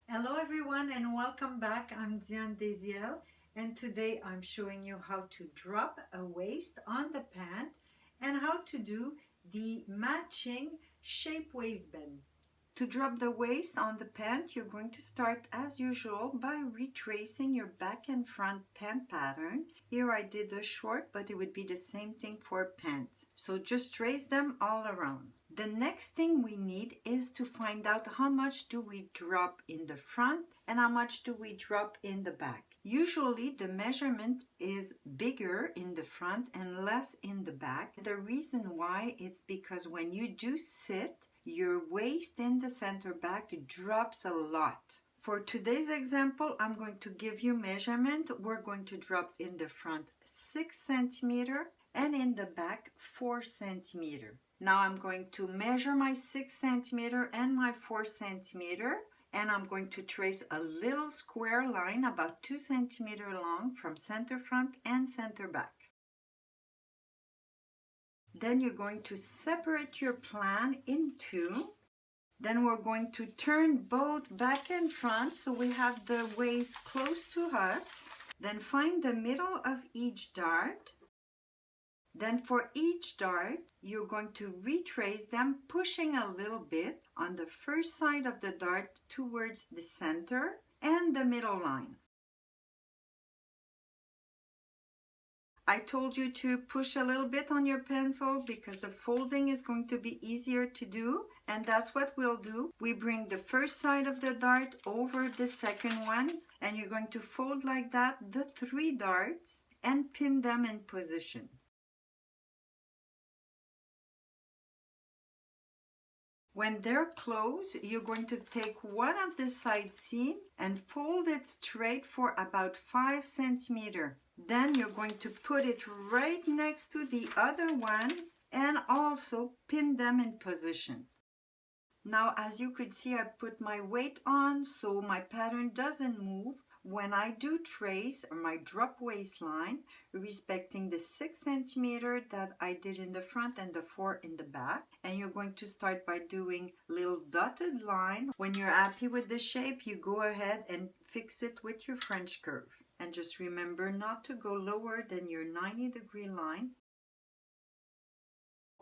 Hello everyone and welcome back. I'm Diane Deziel and today I'm showing you how to drop a waist on the pant and how to do the matching shape waistband. To drop the waist on the pant, you're going to start as usual by retracing your back and front pant pattern. Here I did a short, but it would be the same thing for pants. So just trace them all around. The next thing we need is to find out how much do we drop in the front and how much do we drop in the back. Usually the measurement is bigger in the front and less in the back. The reason why it's because when you do sit, your waist in the center back drops a lot. For today's example, I'm going to give you measurement. We're going to drop in the front 6 centimeter and in the back 4 centimeter. Now I'm going to measure my 6 centimeter and my 4 centimeter, and I'm going to trace a little square line about 2 centimeter long from center front and center back. Then you're going to separate your plan in two. Then we're going to turn both back and front so we have the waist close to us. Then find the middle of each dart. Then for each dart, you're going to retrace them, pushing a little bit on the first side of the dart towards the center and the middle line. I told you to push a little bit on your pencil because the folding is going to be easier to do, and that's what we'll do. We bring the first side of the dart over the second one, and you're going to fold like that the 3 darts and pin them in position. When they're closed, you're going to take one of the side seam and fold it straight for about 5 centimeters. Then you're going to put it right next to the other one and also pin them in position. Now, as you could see, I put my weight on so my pattern doesn't move when I do trace my drop waistline, respecting the 6 centimeter that I did in the front and the 4 in the back. And you're going to start by doing little dotted line. When you're happy with the shape, you go ahead and fix it with your French curve. And just remember not to go lower than your 90-degree line.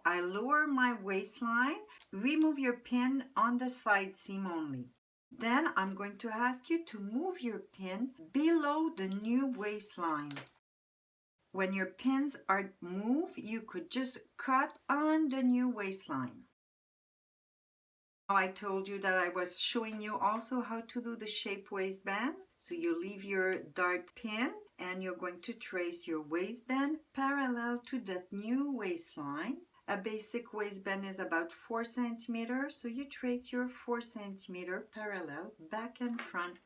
I lower my waistline, remove your pin on the side seam only. Then I'm going to ask you to move your pin below the new waistline. When your pins are moved, you could just cut on the new waistline. I told you that I was showing you also how to do the shape waistband. So you leave your dart pin and you're going to trace your waistband parallel to that new waistline. A basic waistband is about 4 centimeters, so you trace your 4 centimeter parallel back and front.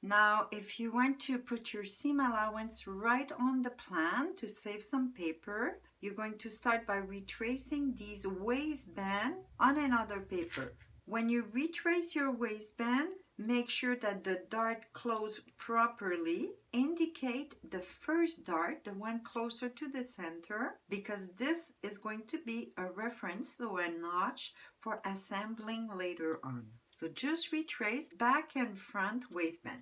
Now, if you want to put your seam allowance right on the plan to save some paper, you're going to start by retracing these waistband on another paper. When you retrace your waistband, make sure that the dart closes properly. Indicate the first dart, the one closer to the center, because this is going to be a reference, so a notch for assembling later on. So just retrace back and front waistband.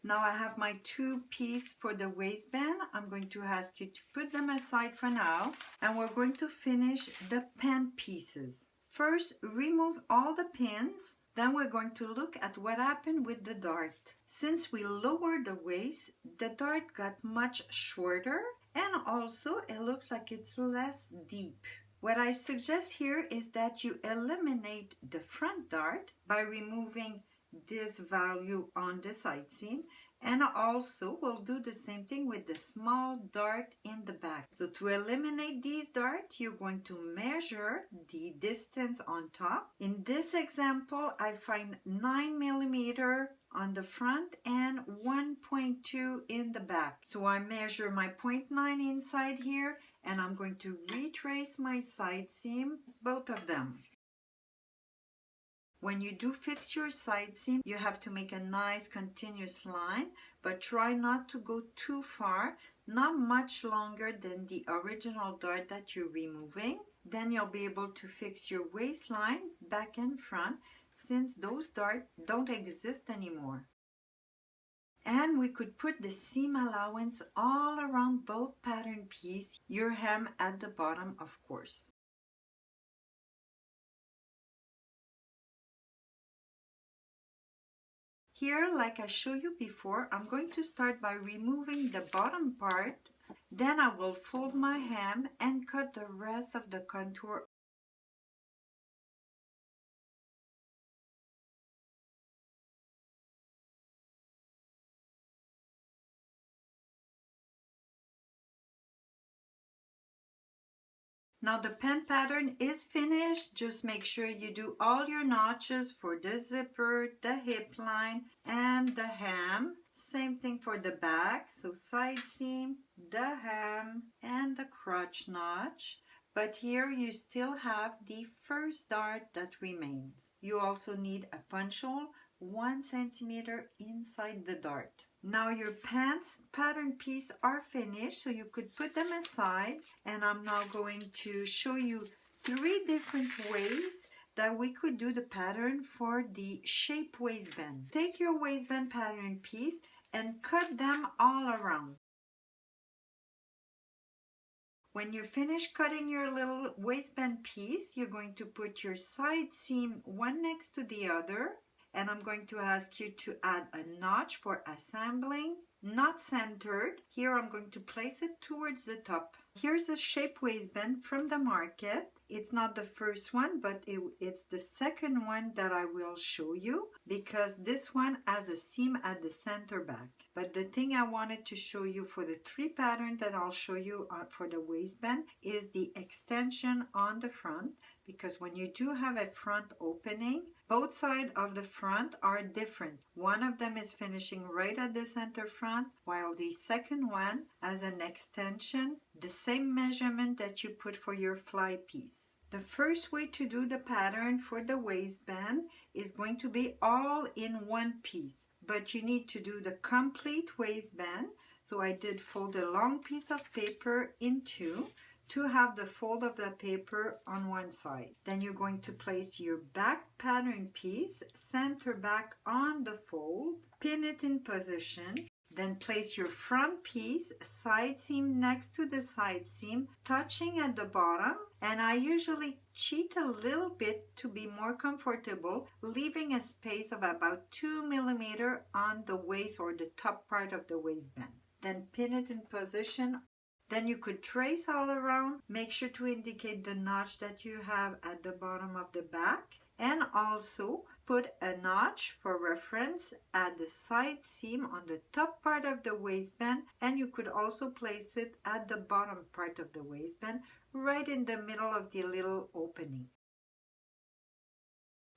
Now I have my 2 pieces for the waistband. I'm going to ask you to put them aside for now, and we're going to finish the pant pieces. First, remove all the pins. Then we're going to look at what happened with the dart. Since we lowered the waist, the dart got much shorter, and also it looks like it's less deep. What I suggest here is that you eliminate the front dart by removing this value on the side seam, and also we'll do the same thing with the small dart in the back. So to eliminate these darts, you're going to measure the distance on top. In this example, I find 9 millimeter on the front and 1.2 in the back. So I measure my 0.9 inside here, and I'm going to retrace my side seam, both of them. When you do fix your side seam, you have to make a nice continuous line, but try not to go too far, not much longer than the original dart that you're removing. Then you'll be able to fix your waistline back and front, since those darts don't exist anymore. And we could put the seam allowance all around both pattern piece, your hem at the bottom, of course. Here, like I showed you before, I'm going to start by removing the bottom part. Then I will fold my hem and cut the rest of the contour. Now the pen pattern is finished. Just make sure you do all your notches for the zipper, the hip line, and the hem. Same thing for the back, so side seam, the hem, and the crotch notch. But here you still have the first dart that remains. You also need a punch hole 1 centimeter inside the dart. Now your pants pattern piece are finished, so you could put them aside, and I'm now going to show you 3 different ways that we could do the pattern for the shape waistband. Take your waistband pattern piece and cut them all around. When you finish cutting your little waistband piece, you're going to put your side seam one next to the other, and I'm going to ask you to add a notch for assembling, not centered. Here I'm going to place it towards the top. Here's a shape waistband from the market. It's not the first one, but it's the second one that I will show you, because this one has a seam at the center back. But the thing I wanted to show you for the 3 patterns that I'll show you for the waistband is the extension on the front, because when you do have a front opening, both sides of the front are different. One of them is finishing right at the center front, while the second one has an extension, the same measurement that you put for your fly piece. The first way to do the pattern for the waistband is going to be all in one piece, but you need to do the complete waistband. So I did fold a long piece of paper in 2 to have the fold of the paper on one side. Then you're going to place your back pattern piece center back on the fold, pin it in position, then place your front piece side seam next to the side seam, touching at the bottom, and I usually cheat a little bit to be more comfortable, leaving a space of about 2 millimeters on the waist or the top part of the waistband. Then pin it in position. Then you could trace all around. Make sure to indicate the notch that you have at the bottom of the back, and also put a notch for reference at the side seam on the top part of the waistband, and you could also place it at the bottom part of the waistband, right in the middle of the little opening.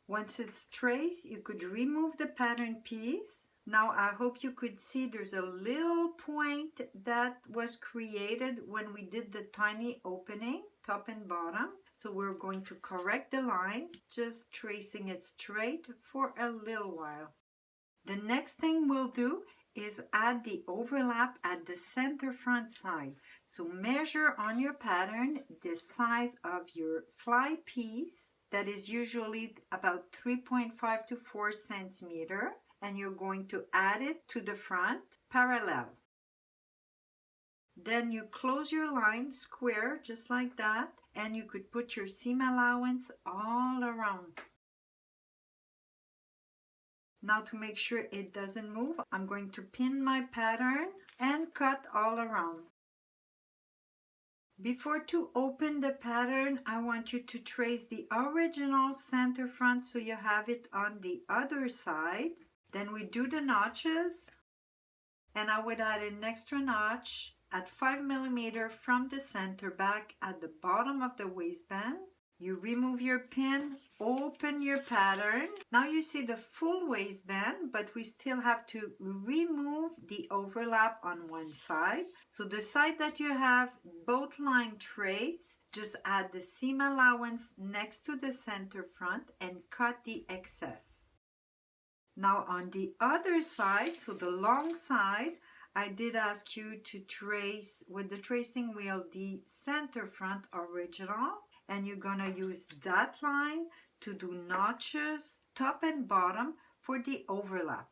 Once it's traced, you could remove the pattern piece. Now I hope you could see there's a little point that was created when we did the tiny opening, top and bottom. So we're going to correct the line, just tracing it straight for a little while. The next thing we'll do is add the overlap at the center front side. So measure on your pattern the size of your fly piece, that is usually about 3.5 to 4 centimeters. And you're going to add it to the front parallel. Then you close your line square just like that, and you could put your seam allowance all around. Now to make sure it doesn't move, I'm going to pin my pattern and cut all around. Before to open the pattern, I want you to trace the original center front so you have it on the other side. Then we do the notches, and I would add an extra notch at 5 millimeters from the center back at the bottom of the waistband. You remove your pin, open your pattern. Now you see the full waistband, but we still have to remove the overlap on one side. So the side that you have both line trace, just add the seam allowance next to the center front and cut the excess. Now on the other side, so the long side, I did ask you to trace with the tracing wheel the center front original, and you're gonna use that line to do notches top and bottom for the overlap.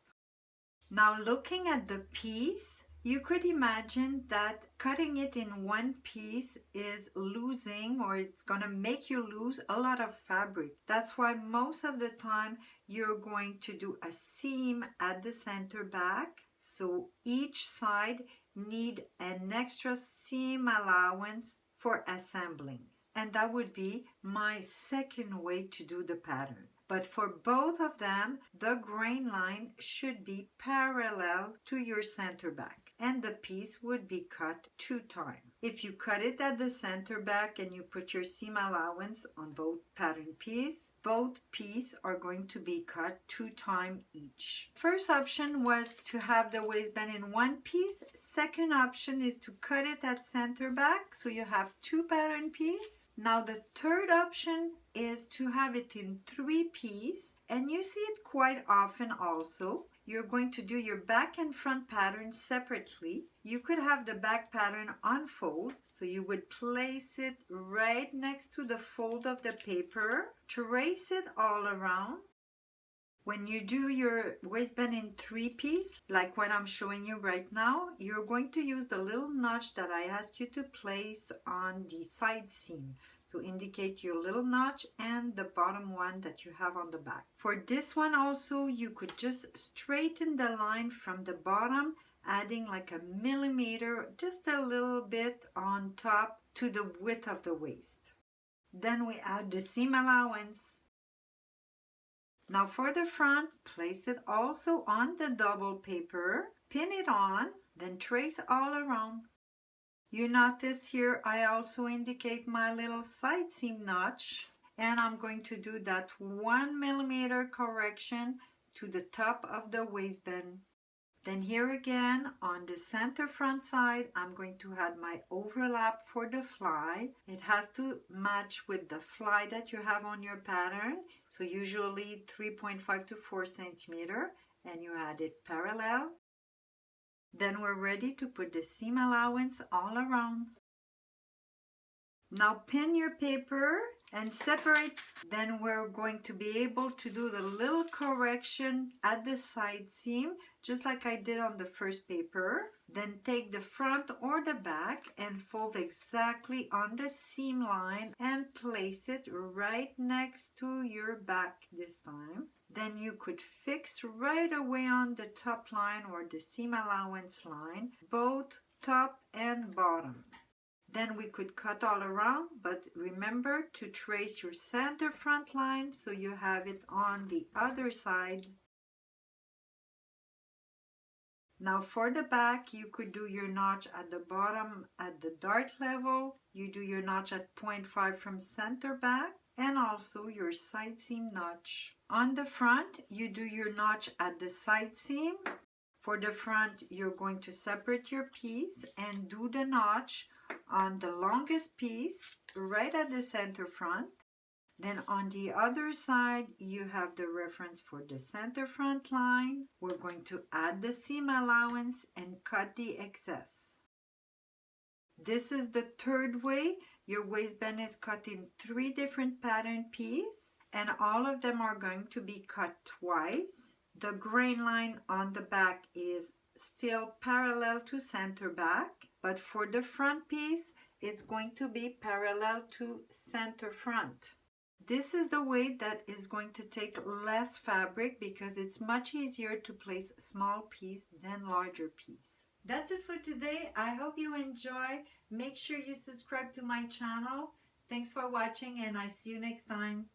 Now looking at the piece, you could imagine that cutting it in one piece is losing, or it's gonna make you lose a lot of fabric. That's why most of the time you're going to do a seam at the center back. So each side need an extra seam allowance for assembling. And that would be my second way to do the pattern. But for both of them, the grain line should be parallel to your center back, and the piece would be cut 2 times. If you cut it at the center back and you put your seam allowance on both pattern pieces, both pieces are going to be cut 2 times each. First option was to have the waistband in one piece. Second option is to cut it at center back, so you have 2 pattern pieces. Now the third option is to have it in 3 pieces, and you see it quite often also. You're going to do your back and front pattern separately. You could have the back pattern unfold, so you would place it right next to the fold of the paper, trace it all around. When you do your waistband in 3 pieces, like what I'm showing you right now, you're going to use the little notch that I asked you to place on the side seam. So indicate your little notch and the bottom one that you have on the back. For this one also, you could just straighten the line from the bottom, adding like a millimeter, just a little bit on top to the width of the waist. Then we add the seam allowance. Now for the front, place it also on the double paper, pin it on, then trace all around. You notice here I also indicate my little side seam notch, and I'm going to do that 1 millimeter correction to the top of the waistband. Then here again on the center front side, I'm going to add my overlap for the fly. It has to match with the fly that you have on your pattern, so usually 3.5 to 4 centimeter, and you add it parallel. Then we're ready to put the seam allowance all around. Now pin your paper and separate. Then we're going to be able to do the little correction at the side seam, just like I did on the first paper. Then take the front or the back and fold exactly on the seam line and place it right next to your back this time. Then you could fix right away on the top line or the seam allowance line, both top and bottom. Then we could cut all around, but remember to trace your center front line so you have it on the other side. Now for the back, you could do your notch at the bottom at the dart level. You do your notch at 0.5 from center back, and also your side seam notch. On the front, you do your notch at the side seam. For the front, you're going to separate your piece and do the notch on the longest piece right at the center front. Then on the other side, you have the reference for the center front line. We're going to add the seam allowance and cut the excess. This is the third way. Your waistband is cut in 3 different pattern pieces, and all of them are going to be cut twice. The grain line on the back is still parallel to center back, but for the front piece, it's going to be parallel to center front. This is the way that is going to take less fabric because it's much easier to place small piece than larger piece. That's it for today. I hope you enjoy. Make sure you subscribe to my channel. Thanks for watching, and I see you next time.